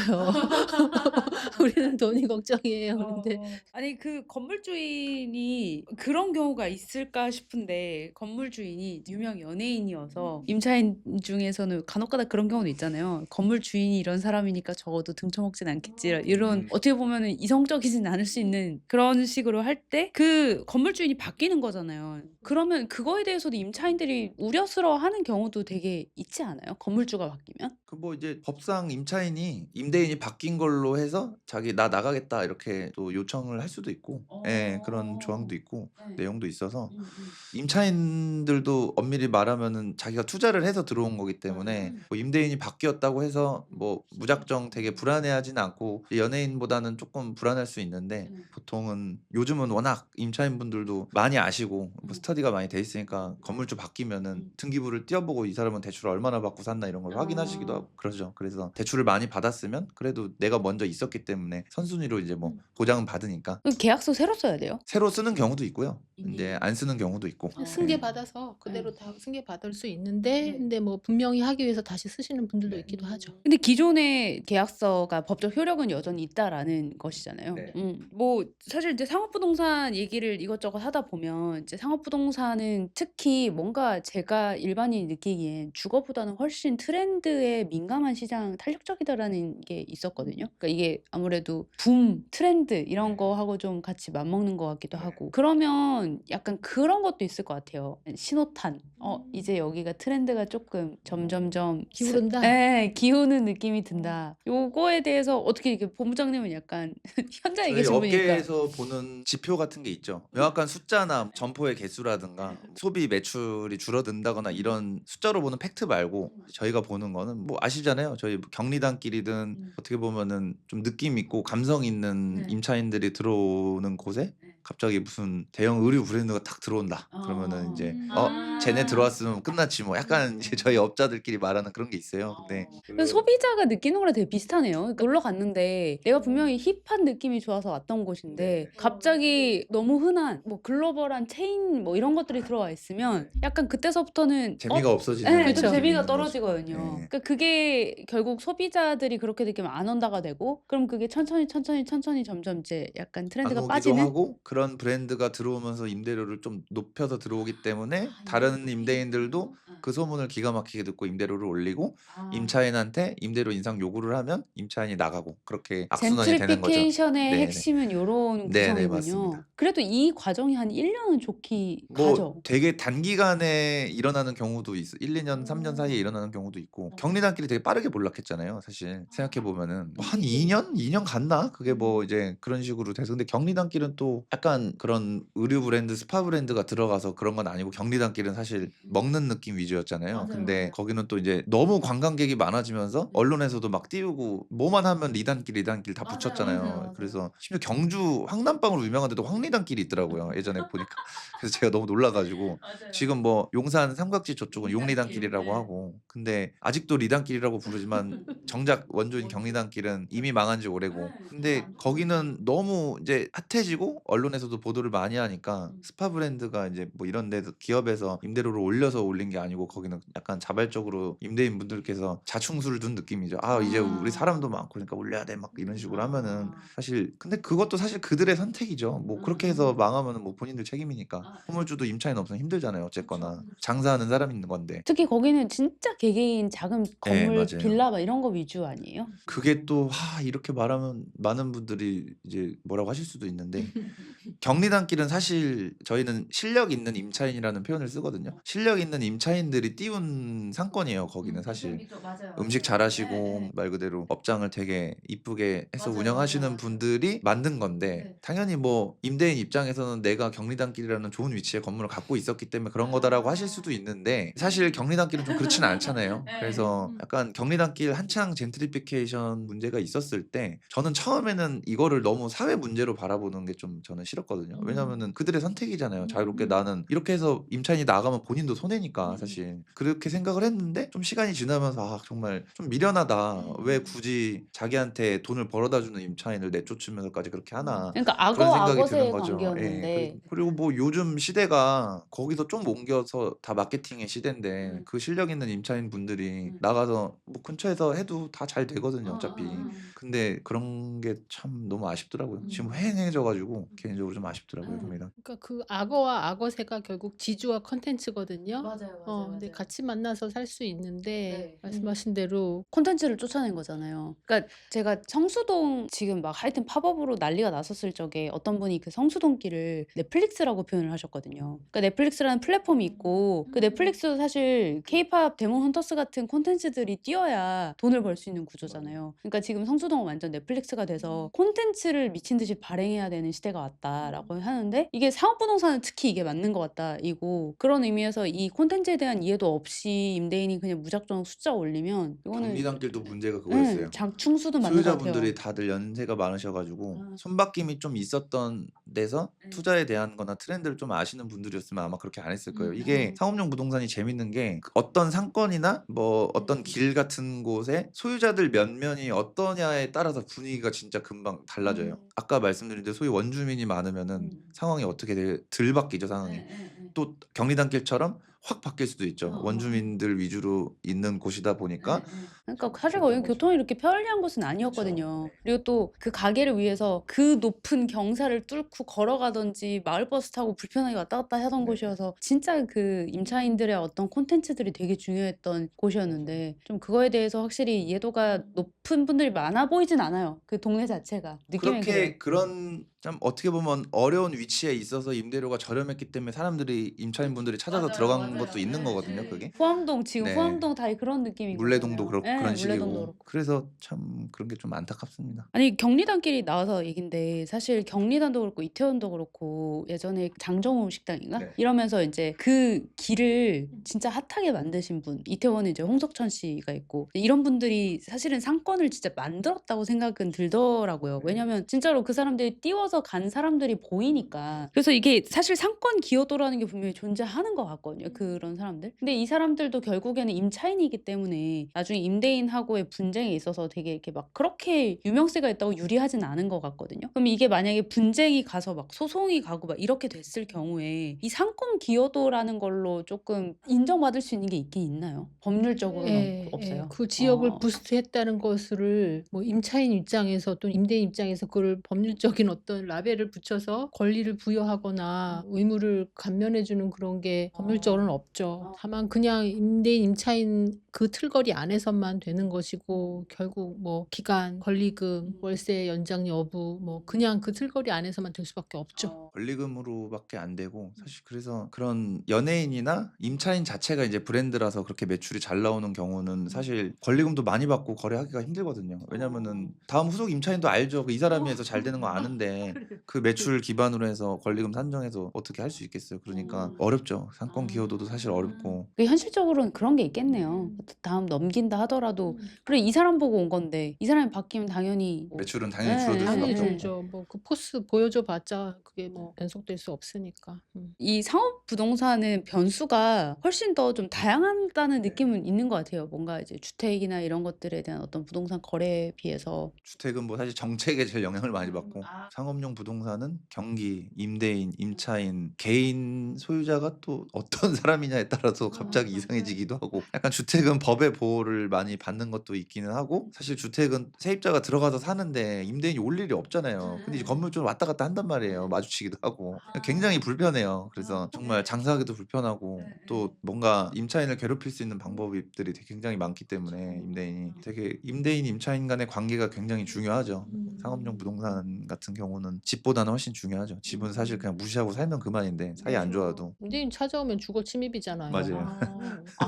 Speaker 3: 우리는 돈이 걱정이에요. 그런데
Speaker 1: 아니 그 건물 주인이 그런 경우가 있을까 싶은데 건물 주인이 유명 연예인이어서 임차인 중에서는 간혹가다 그런 경우도 있잖아요. 건물 주인이 이런 사람이니까 적어도 등쳐먹진 않겠지. 이런 어떻게 보면은 이성적이진 않을 수 있는 그런 식으로 할 때 그 건물 주인이 바뀌는 거잖아요. 그러면 그거에 대해서도 임차인들이 우려스러워하는 경우도 되게 있지 않아요? 건물주가 바뀌면?
Speaker 2: 그 뭐 이제 법상 임차인이 임대인이 바뀐 걸로 해서 자기 나 나가겠다 이렇게 또 요청을 할 수도 있고 예, 그런 조항도 있고
Speaker 1: 네.
Speaker 2: 내용도 있어서 임차인들도 엄밀히 말하면은 자기가 투자를 해서 들어온 거기 때문에 뭐 임대인이 바뀌었다고 해서 뭐 무작정 되게 불안해하진 않고 연예인보다는 조금 불안할 수 있는데 보통은 요즘은 워낙 임차인분들도 많이 아시고 뭐 스터디가 많이 돼 있으니까 건물주 바뀌면은 등기부를 띄워보고 이 사람은 대출을 얼마나 받고 샀나 이런 걸 확인하시기도 하고 그러죠. 그래서 대출을 많이 받았으면 그래도 내가 먼저 있었기 때문에 선순위로 이제 뭐 보장은 받으니까
Speaker 1: 그럼 계약서 새로 써야 돼요?
Speaker 2: 새로 쓰는 경우도 있고요. 이제 안 쓰는 경우도 있고.
Speaker 3: 승계 받아서 그대로 다 승계 받을 수 있는데 근데 뭐 분명히 하기 위해서 다시 쓰시는 분들도 있기도 하죠.
Speaker 1: 근데 기존의 계약서가 법적 효력은 여전히 있다라는 것이잖아요.
Speaker 2: 네.
Speaker 1: 뭐 사실 이제 상업부동산 얘기를 이것저것 하다 보면 이제 상업부동산은 특히 뭔가 제가 일반인이 느끼기엔 주거보다는 훨씬 트렌드에 민감한 시장 탄력적이다라는 게 있었거든요. 그러니까 이게 아무래도 붐, 트렌드 이런 거하고 좀 같이 맞먹는 것 같기도 하고 그러면 약간 그런 것도 있을 것 같아요. 신호탄. 이제 여기가 트렌드가 조금 점점점
Speaker 3: 기울은다?
Speaker 1: 네, 기우는 느낌이 든다. 요거에 대해서 어떻게 이렇게 본부장님은 약간 현장에
Speaker 2: 저희
Speaker 1: 계신 분이니까
Speaker 2: 업계에서 보는 지표 같은 게 있죠. 명확한 숫자나 점포의 개수라든가 소비 매출이 줄어든다거나 이런 숫자로 보는 팩트 말고 저희가 보는 거는 뭐 아시잖아요. 저희 경리단길이든 어떻게 보면은 좀 느낌 있고 감성 있는 임차인들이 들어오는 곳에 갑자기 무슨 대형 의류 브랜드가 탁 들어온다. 그러면은 이제 쟤네 들어왔으면 끝났지 뭐 약간 이제 저희 업자들끼리 말하는 그런 게 있어요. 근데
Speaker 1: 그래서 소비자가 느끼는 거랑 되게 비슷하네요. 그러니까 놀러 갔는데 내가 분명히 힙한 느낌이 좋아서 왔던 곳인데 갑자기 너무 흔한 뭐 글로벌한 체인 뭐 이런 것들이 들어와 있으면 약간 그때서부터는
Speaker 2: 재미가 없어지는
Speaker 1: 네,
Speaker 3: 그쵸.
Speaker 1: 좀
Speaker 2: 느낌이
Speaker 1: 재미가
Speaker 2: 있는 거죠.
Speaker 1: 떨어지거든요.
Speaker 2: 네.
Speaker 1: 그러니까 그게 결국 소비자들이 그렇게 느끼면 안 온다가 되고 그럼 그게 천천히 점점 이제 약간
Speaker 2: 안
Speaker 1: 트렌드가
Speaker 2: 오기도
Speaker 1: 빠지는
Speaker 2: 하고 그런 브랜드가 들어오면서 임대료를 좀 높여서 들어오기 때문에 다른 임대인들도 그 소문을 기가 막히게 듣고 임대료를 올리고 임차인한테 임대료 인상 요구를 하면 임차인이 나가고 그렇게 악순환이 되는 거죠.
Speaker 1: 젠트리피케이션의
Speaker 2: 네네.
Speaker 1: 핵심은 요런
Speaker 2: 네네,
Speaker 1: 구성이군요.
Speaker 2: 맞습니다.
Speaker 1: 그래도 이 과정이 한 1년은 좋게
Speaker 2: 뭐
Speaker 1: 가죠.
Speaker 2: 되게 단기간에 일어나는 경우도 있어. 1, 2년, 3년 사이에 일어나는 경우도 있고 경리단길이 되게 빠르게 몰락했잖아요. 사실 생각해 보면은 한 2년 갔나? 그게 뭐 이제 그런 식으로 돼서 근데 경리단길은 또 약간 그런 의류 브랜드, 스파 브랜드가 들어가서 그런 건 아니고 경리단길은 사실 먹는 느낌 위주였잖아요. 근데 거기는 또 이제 너무 관광객이 많아지면서 언론에서도 막 띄우고 뭐만 하면 리단길 다 붙였잖아요. 그래서 심지어 경주 황남빵으로 유명한 데도 황리단길이 있더라고요. 예전에 보니까. 그래서 제가 너무 놀라가지고 지금 뭐 용산 삼각지 저쪽은 용리단길이라고 하고 근데 아직도 리단길이라고 부르지만 정작 원조인 경리단길은 이미 망한 지 오래고 근데 거기는 너무 이제 핫해지고 언론에서도 보도를 많이 하니까 스파 브랜드가 이제 뭐 이런 데서 기업에서 임대료를 올려서 올린 게 아니고 거기는 약간 자발적으로 임대인 분들께서 자충수를 둔 느낌이죠. 이제 우리 사람도 많고 그러니까 올려야 돼 막 이런 식으로 하면은 사실 근데 그것도 사실 그들의 선택이죠. 뭐 그렇게 해서 망하면은 뭐 본인들 책임이니까 건물주도 임차인 없으면 힘들잖아요. 어쨌거나 장사하는 사람이 있는 건데
Speaker 1: 특히 거기는 진짜 개개인 작은 건물,
Speaker 2: 맞아요.
Speaker 1: 빌라 막 이런 거 위주 아니에요?
Speaker 2: 그게 또 이렇게 말하면 많은 분들이 이제 뭐라고 하실 수도 있는데 경리단길은 사실 저희는 실력 있는 임차인이라는 표현을 쓰거든요. 실력 있는 임차인들이 띄운 상권이에요. 거기는 사실 음식 잘하시고 말 그대로 업장을 되게 이쁘게 해서 운영하시는 분들이 만든 건데 당연히 뭐 임대인 입장에서는 내가 경리단길이라는 좋은 위치에 건물을 갖고 있었기 때문에 그런 거다라고 하실 수도 있는데 사실 경리단길은 좀 그렇지는 않잖아요. 그래서 약간 경리단길 한창 젠트리피케이션 문제가 있었을 때 저는 처음에는 이거를 너무 사회 문제로 바라보는 게 좀 저는 싫었거든요. 왜냐면은 그들의 선택이잖아요. 자유롭게 나는 이렇게 해서 임차인이 나가면 본인도 손해니까 사실 사실. 그렇게 생각을 했는데 좀 시간이 지나면서 아 정말 좀 미련하다. 왜 굳이 자기한테 돈을 벌어다 주는 임차인을 내쫓으면서까지 그렇게 하나.
Speaker 1: 그러니까
Speaker 2: 그런
Speaker 1: 악어
Speaker 2: 생각이 드는
Speaker 1: 악어새의
Speaker 2: 거죠. 예.
Speaker 1: 관계였는데
Speaker 2: 그리고 뭐 요즘 시대가 거기서 좀 옮겨서 다 마케팅의 시대인데 그 실력 있는 임차인 분들이 나가서 뭐 근처에서 해도 다 잘 되거든요, 어차피. 근데 그런 게 참 너무 아쉽더라고요. 지금 휑해져 가지고 개인적으로 좀 아쉽더라고요, 경기단.
Speaker 3: 그러니까 그 악어와 악어새가 결국 지주와 컨텐츠거든요.
Speaker 1: 맞아요.
Speaker 3: 근데 같이 만나서 살 수 있는데
Speaker 1: 네.
Speaker 3: 말씀하신 대로
Speaker 1: 콘텐츠를 쫓아낸 거잖아요. 그러니까 제가 성수동 지금 막 하여튼 팝업으로 난리가 났었을 적에 어떤 분이 그 성수동길을 넷플릭스라고 표현을 하셨거든요. 그러니까 넷플릭스라는 플랫폼이 있고 그 넷플릭스도 사실 케이팝 데몬 헌터스 같은 콘텐츠들이 뛰어야 돈을 벌 수 있는 구조잖아요. 그러니까 지금 성수동은 완전 넷플릭스가 돼서 콘텐츠를 미친 듯이 발행해야 되는 시대가 왔다라고 하는데 이게 상업부동산은 특히 이게 맞는 것 같다 이고 그런 의미에서 이 콘텐츠에 대한 이해도 없이 임대인이 그냥 무작정 숫자 올리면 이거는
Speaker 2: 경리단길도 문제가 그거였어요.
Speaker 1: 장충수도 맞는 것 같아요.
Speaker 2: 소유자분들이 다들 연세가 많으셔가지고 손바뀜이 좀 있었던 데서 투자에 대한 거나 트렌드를 좀 아시는 분들이었으면 아마 그렇게 안 했을 거예요. 이게 상업용 부동산이 재밌는 게 어떤 상권이나 뭐 어떤 길 같은 곳에 소유자들 면면이 어떠냐에 따라서 분위기가 진짜 금방 달라져요. 아까 말씀드린 대로 소위 원주민이 많으면은 상황이 어떻게 들 바뀌죠, 상황이. 또 경리단길처럼 확 바뀔 수도 있죠. 원주민들 위주로 있는 곳이다 보니까
Speaker 1: 그러니까 사실 거기 교통이 이렇게 편리한 곳은 아니었거든요. 그리고 또 그 가게를 위해서 그 높은 경사를 뚫고 걸어가든지 마을버스 타고 불편하게 왔다 갔다 하던 곳이어서 진짜 그 임차인들의 어떤 콘텐츠들이 되게 중요했던 곳이었는데 좀 그거에 대해서 확실히 이해도가 높은 분들이 많아 보이진 않아요. 그 동네 자체가. 느낌이 그래요.
Speaker 2: 그런 참 어떻게 보면 어려운 위치에 있어서 임대료가 저렴했기 때문에 사람들이 임차인분들이 찾아서 들어간 것도 있는 거거든요, 그게.
Speaker 1: 포항동 지금
Speaker 2: 네.
Speaker 1: 포항동 다 그런 느낌이거든요.
Speaker 2: 물레동도 그런
Speaker 1: 물레동도
Speaker 2: 식이고.
Speaker 1: 그렇고.
Speaker 2: 그래서 참 그런 게 좀 안타깝습니다.
Speaker 1: 아니 경리단끼리 나와서 얘긴데 사실 경리단도 그렇고 이태원도 그렇고 예전에 장정우 식당인가?
Speaker 2: 네.
Speaker 1: 이러면서 이제 그 길을 진짜 핫하게 만드신 분 이태원에 이제 홍석천 씨가 있고 이런 분들이 사실은 상권을 진짜 만들었다고 생각은 들더라고요. 왜냐면 진짜로 그 사람들이 띄워서 간 사람들이 보이니까. 그래서 이게 사실 상권 기여도라는 게 분명히 존재하는 것 같거든요. 그런 사람들. 근데 이 사람들도 결국에는 임차인이기 때문에 나중에 임대인하고의 분쟁에 있어서 되게 이렇게 막 그렇게 유명세가 있다고 유리하진 않은 것 같거든요. 그럼 이게 만약에 분쟁이 가서 막 소송이 가고 막 이렇게 됐을 경우에 이 상권 기여도라는 걸로 조금 인정받을 수 있는 게 있긴 있나요? 법률적으로는 없어요.
Speaker 3: 그 지역을
Speaker 1: 아.
Speaker 3: 부스트했다는 것을 뭐 임차인 입장에서 또 임대인 입장에서 그걸 법률적인 어떤 라벨을 붙여서 권리를 부여하거나 의무를 감면해 주는 그런 게 법률적으로는 없죠. 다만 그냥 임대인, 임차인 그 틀거리 안에서만 되는 것이고 결국 뭐 기간, 권리금, 월세 연장 여부 뭐 그냥 그 틀거리 안에서만 될 수밖에 없죠.
Speaker 2: 권리금으로밖에 안 되고 사실 그래서 그런 연예인이나 임차인 자체가 이제 브랜드라서 그렇게 매출이 잘 나오는 경우는 사실 권리금도 많이 받고 거래하기가 힘들거든요. 왜냐면은 다음 후속 임차인도 알죠. 이 사람이 해서 잘 되는 거 아는데 그 매출 기반으로 해서 권리금 산정해서 어떻게 할 수 있겠어요. 그러니까 어렵죠. 상권 기여도도 사실 어렵고.
Speaker 1: 현실적으로는 그런 게 있겠네요. 다음 넘긴다 하더라도 그래 이 사람 보고 온 건데 이 사람이 바뀌면 당연히 뭐
Speaker 2: 매출은 당연히
Speaker 1: 네,
Speaker 2: 줄어들
Speaker 3: 당연히
Speaker 2: 수밖에 없고.
Speaker 3: 줄죠. 뭐 그 포스 보여줘 봤자 그게 뭐 연속될 수 없으니까.
Speaker 1: 이 상업 부동산은 변수가 훨씬 더 좀 다양하다는 느낌은 있는 것 같아요. 뭔가 이제 주택이나 이런 것들에 대한 어떤 부동산 거래에 비해서.
Speaker 2: 주택은 뭐 사실 정책에 제일 영향을 많이 받고 상업용 부동산은 경기, 임대인, 임차인, 개인 소유자가 또 어떤 사람이냐에 따라서 갑자기 이상해지기도 하고 약간 주택은 법의 보호를 많이 받는 것도 있기는 하고 사실 주택은 세입자가 들어가서 사는데 임대인이 올 일이 없잖아요. 근데 이제 건물주는 왔다 갔다 한단 말이에요. 마주치기도 하고 굉장히 불편해요. 그래서 정말 장사하기도 불편하고 또 뭔가 임차인을 괴롭힐 수 있는 방법들이 되게 굉장히 많기 때문에 임대인이 되게 임대인 임차인 간의 관계가 굉장히 중요하죠. 상업용 부동산 같은 경우는 집보다는 훨씬 중요하죠. 집은 사실 그냥 무시하고 살면 그만인데 사이 안 좋아도
Speaker 3: 임대인 찾아오면 주거 침입이잖아요.
Speaker 2: 맞아요.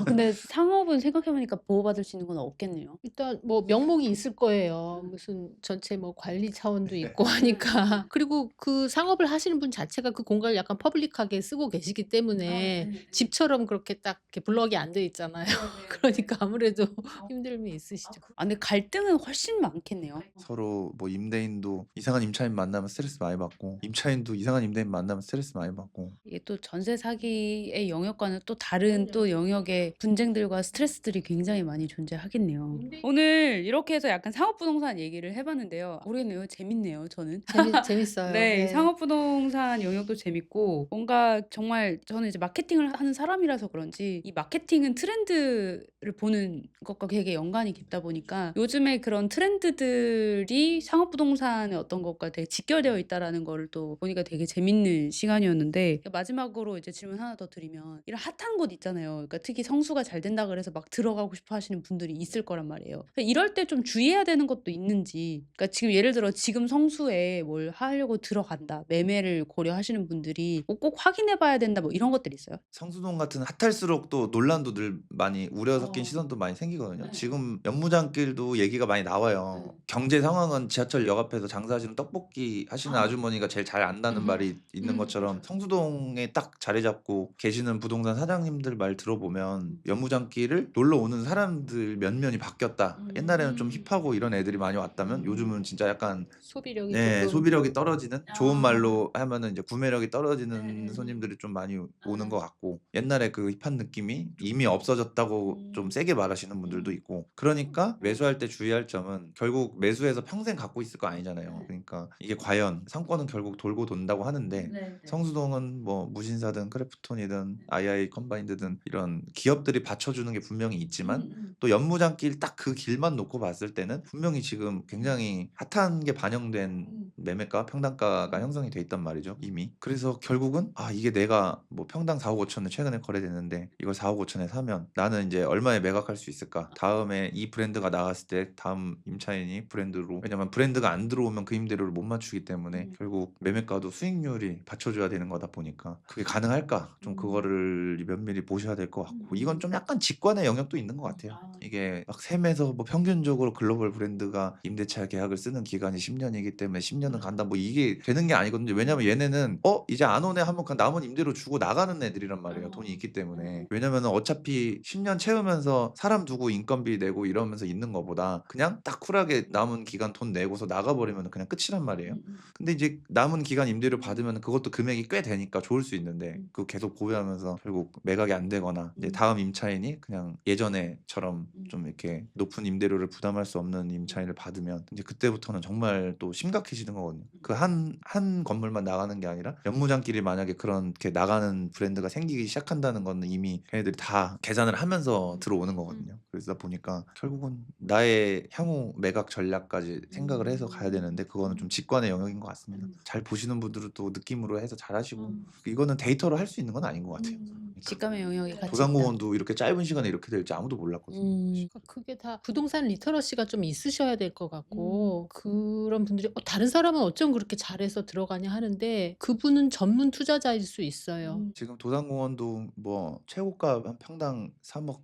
Speaker 1: 근데 상업은 생각해보니까 보호받을 수 있는 건 없겠네요.
Speaker 3: 일단 뭐 명목이 있을 거예요. 무슨 전체 뭐 관리 차원도 있고 하니까. 그리고 그 상업을 하시는 분 자체가 그 공간을 약간 퍼블릭하게 쓰고 계시기 때문에 집처럼 그렇게 딱 이렇게 블럭이 안 돼 있잖아요. 그러니까 아무래도 힘듦이 있으시죠.
Speaker 1: 근데 갈등은 훨씬 많겠네요.
Speaker 2: 서로 뭐 임대인도 이상한 임차인 만나면 스트레스 많이 받고 임차인도 이상한 임대인 만나면 스트레스 많이 받고
Speaker 1: 이게 또 전세 사기의 영역과는 또 다른 또 영역의 분쟁들과 스트레스들이 굉장히 많이 존재하겠네요. 오늘 이렇게 해서 약간 상업부동산 얘기를 해봤는데요. 모르겠네요. 재밌네요. 저는.
Speaker 3: 재밌어요.
Speaker 1: 네, 상업부동산 영역도 재밌고 뭔가 정말 저는 이제 마케팅을 하는 사람이라서 그런지 이 마케팅은 트렌드를 보는 것과 되게 연관이 깊다 보니까 요즘에 그런 트렌드들이 상업부동산의 어떤 것과 되게 직결되어 있다라는 거를 또 보니까 되게 재밌는 시간이었는데 마지막으로 이제 질문 하나 더 드리면 이런 핫한 곳 있잖아요. 그러니까 특히 성수가 잘 된다 그래서 막 들어가고 싶어 하시는 분들이 있을 거란 말이에요. 그러니까 이럴 때 좀 주의해야 되는 것도 있는지 그러니까 지금 예를 들어 지금 성수에 뭘 하려고 들어간다 매매를 고려하시는 분들이 꼭 확인해 봐야 된다 뭐 이런 것들이 있어요?
Speaker 2: 성수동 같은 핫할수록 또 논란도 늘 많이 우려 섞인 시선도 많이 생기거든요.
Speaker 1: 네.
Speaker 2: 지금 연무장길도 얘기가 많이 나와요.
Speaker 1: 네.
Speaker 2: 경제 상황은 지하철 역 앞에서 장사하시는 떡볶이 하시는 아주머니가 제일 잘 안다는 말이 있는 것처럼 성수동에 딱 자리 잡고 계시는 부동산 사장님들 말 들어보면 연무장길을 놀러 오는 사람들 면면이 바뀌었다. 옛날에는 좀 힙하고 이런 애들이 많이 왔다면 요즘은 진짜 약간
Speaker 3: 소비력이
Speaker 2: 네,
Speaker 3: 조금
Speaker 2: 소비력이 떨어지는 좋은
Speaker 1: 아.
Speaker 2: 말로 하면은 이제 구매력이 떨어지는
Speaker 1: 네.
Speaker 2: 손님들이 좀 많이 오는 것 같고 옛날에 그 힙한 느낌이 이미 없어졌다고 좀 세게 말하시는 분들도 있고 그러니까 매수할 때 주의할 점은 결국 매수해서 평생 갖고 있을 거 아니잖아요. 그러니까 이게 과연 상권은 결국 돌고 돈다고 하는데 성수동은 뭐 무신사든 크래프톤이든 아이아이 컴바인드든 이런 기업들이 받쳐주는 게 분명히 있지만 또 연무장길 딱 그 길만 놓고 봤을 때는 분명히 지금 굉장히 핫한 게 반영된 매매가 평당가가 형성이 돼 있단 말이죠 이미. 그래서 결국은 아 이게 내가 뭐 평당 4억 5천에 최근에 거래됐는데 이걸 4억 5천에 사면 나는 이제 얼마에 매각할 수 있을까. 다음에 이 브랜드가 나갔을 때 다음 임차인이 브랜드로 왜냐면 브랜드가 안 들어오면 그 임대료를 못 맞추기 때문에 결국 매매가도 수익률이 받쳐줘야 되는 거다 보니까 그게 가능할까 좀 그거를 면밀히 보셔야 될 것 같고 이건 좀 약간 직관의 영역도 있는 것 같아요. 이게 막 셈에서 뭐 평균적으로 글로벌 브랜드가 임대차 계약을 쓰는 기간이 10년이기 때문에 10년은 간다 뭐 이게 되는 게 아니거든요. 왜냐면 얘네는 이제 안 오네 하면 그 남은 임대료 주고 나가는 애들이란 말이에요. 돈이 있기 때문에. 왜냐면은 어차피 10년 채우면서 사람 두고 인건비 내고 이러면서 있는 거보다 그냥 딱 쿨하게 남은 기간 돈 내고서 나가버리면 그냥 끝이란 말이에요. 근데 이제 남은 기간 임대료 받으면 그것도 금액이 꽤 되니까 좋을 수 있는데 그거 계속 보유하면서 결국 매각이 안 되거나 이제 다음 임차인이 그냥 예전에처럼 좀 이렇게 높은 임대료를 부담할 수 없는 임차인을 받으면 이제 그때부터는 정말 또 심각해지는 거거든요. 그 한 건물만 나가는 게 아니라 연무장길이 만약에 그렇게 나가는 브랜드가 생기기 시작한다는 거는 이미 걔네들이 다 계산을 하면서 들어오는 거거든요. 그러다 보니까 결국은 나의 향후 매각 전략까지 생각을 해서 가야 되는데 그거는 좀 직관의 영역인 것 같습니다. 잘 보시는 분들은 또 느낌으로 해서 잘 하시고 이거는 데이터로 할 수 있는 건 아닌 것 같아요.
Speaker 1: 직감의 영역이 같이 있다.
Speaker 2: 도산공원도 이렇게 짧은 시간에 이렇게 될지 아무도 몰랐거든요.
Speaker 3: 그러니까 그게 다 부동산 리터러시가 좀 있으셔야 될 것 같고 그런 분들이 다른 사람은 어쩜 그렇게 잘해서 들어가냐 하는데 그분은 전문 투자자일 수 있어요.
Speaker 2: 지금 도산공원도 뭐 최고가 한 평당 3억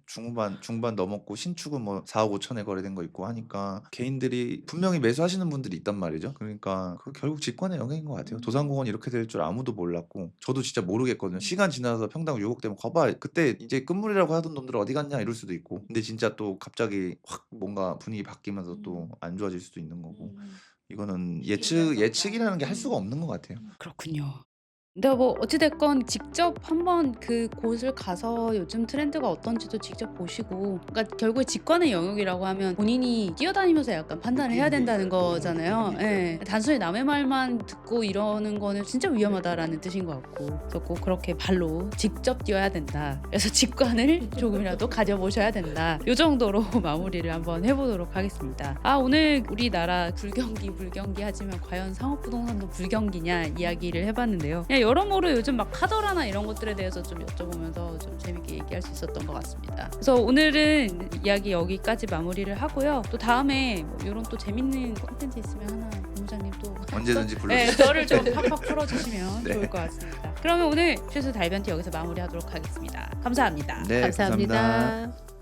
Speaker 2: 중반 넘었고 신축은 뭐 4억 5천에 거래된 거 있고 하니까 개인들이 분명히 매수하시는 분들이 있단 말이죠. 그러니까 그 결국 직관의 영역인 것 같아요. 도산공원 이렇게 될 줄 아무도 몰랐고 저도 진짜 모르겠거든요. 시간 지나서 평당 6억 되면 거봐 그때 이제 끝물이라고 하던 놈들 어디 갔냐 이럴 수도 있고 근데 진짜 또 갑자기 확 뭔가 분위기 바뀌면서 또 안 좋아질 수도 있는 거고 이거는 예측이라는 게 할 수가 없는 것 같아요.
Speaker 1: 그렇군요. 근데 뭐 어찌됐건 직접 한번 그 곳을 가서 요즘 트렌드가 어떤지도 직접 보시고 그러니까 결국에 직관의 영역이라고 하면 본인이 뛰어다니면서 약간 판단을 해야 된다는 거잖아요. 예. 단순히 남의 말만 듣고 이러는 거는 진짜 위험하다라는 뜻인 것 같고 그래서 꼭 그렇게 발로 직접 뛰어야 된다. 그래서 직관을 조금이라도 가져보셔야 된다. 요 정도로 마무리를 한번 해보도록 하겠습니다. 오늘 우리나라 불경기 하지만 과연 상업부동산도 불경기냐 이야기를 해봤는데요. 그냥 여러모로 요즘 막 카더라나 이런 것들에 대해서 좀 여쭤보면서 좀 재밌게 얘기할 수 있었던 것 같습니다. 그래서 오늘은 이야기 여기까지 마무리를 하고요. 또 다음에 뭐 이런 또 재밌는 콘텐츠 있으면 하나 본부장님 또
Speaker 2: 언제든지
Speaker 1: 네,
Speaker 2: 불러주세요.
Speaker 1: 저를 좀 팍팍 풀어주시면
Speaker 2: 네.
Speaker 1: 좋을 것 같습니다. 그러면 오늘 슈스 달변티 여기서 마무리하도록 하겠습니다. 감사합니다.
Speaker 2: 네,
Speaker 3: 감사합니다.